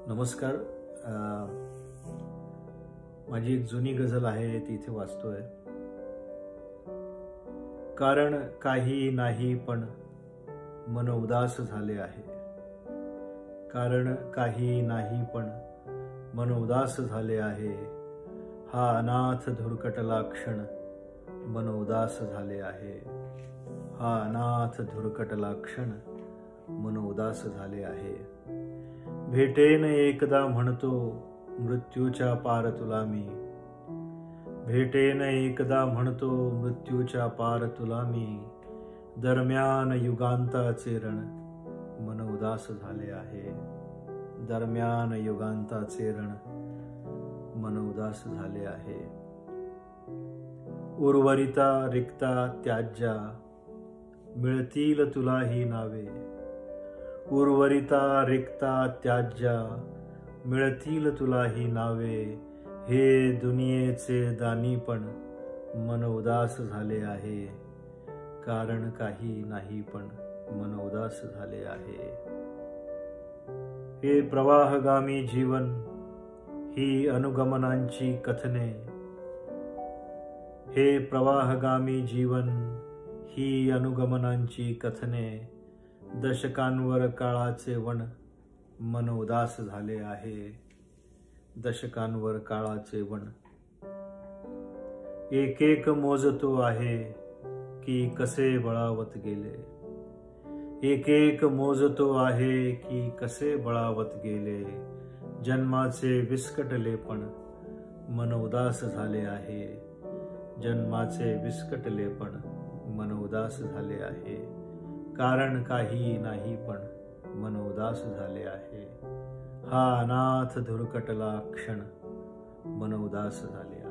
नमस्कार. माझी एक जुनी गझल आहे ती इथे वाचतोय. कारण काही नाही पण मन उदास झाले आहे. कारण काही नाही पण मन उदास झाले आहे. हा अनाथ धुरकटला क्षण मन उदास झाले आहे. हा अनाथ धुरकटला क्षण मन उदास झाले आहे. भेटेन एकदा म्हणतो मृत्यूच्या पार तुला मी. भेटेन एकदा म्हणतो मृत्यूच्या पार तुला मी. दरम्यान युगांताचे रण मन उदास झाले आहे. दरम्यान युगांताचे रण मन उदास झाले आहे. उर्वरिता रिक्ता त्याज्या मिळतील तुला ही नावे. उर्वरिता रिक्ता त्याज्या मिळतील तुला ही नावे. हे दुनियेचे दानी पण मन उदास झाले आहे. कारण काही नाही पण मन उदास झाले आहे. हे प्रवाहगामी जीवन ही अनुगमनांची कथने. हे प्रवाहगामी जीवन ही अनुगमनांची कथने. दशकांवर काळाचे वण मन उदास झाले आहे. दशकांवर काळाचे वण एक एक मोजतो आहे की कसे बळावत गेले. एक एक मोजतो आहे की कसे बळावत गेले. जन्माचे विस्कटले पण मन उदास झाले आहे. जन्माचे विस्कटले पण मन उदास झाले आहे. कारण काही नाही पण मन उदास झाले आहे. हा अनाथ धुरकटला क्षण मन उदास झाले आहे.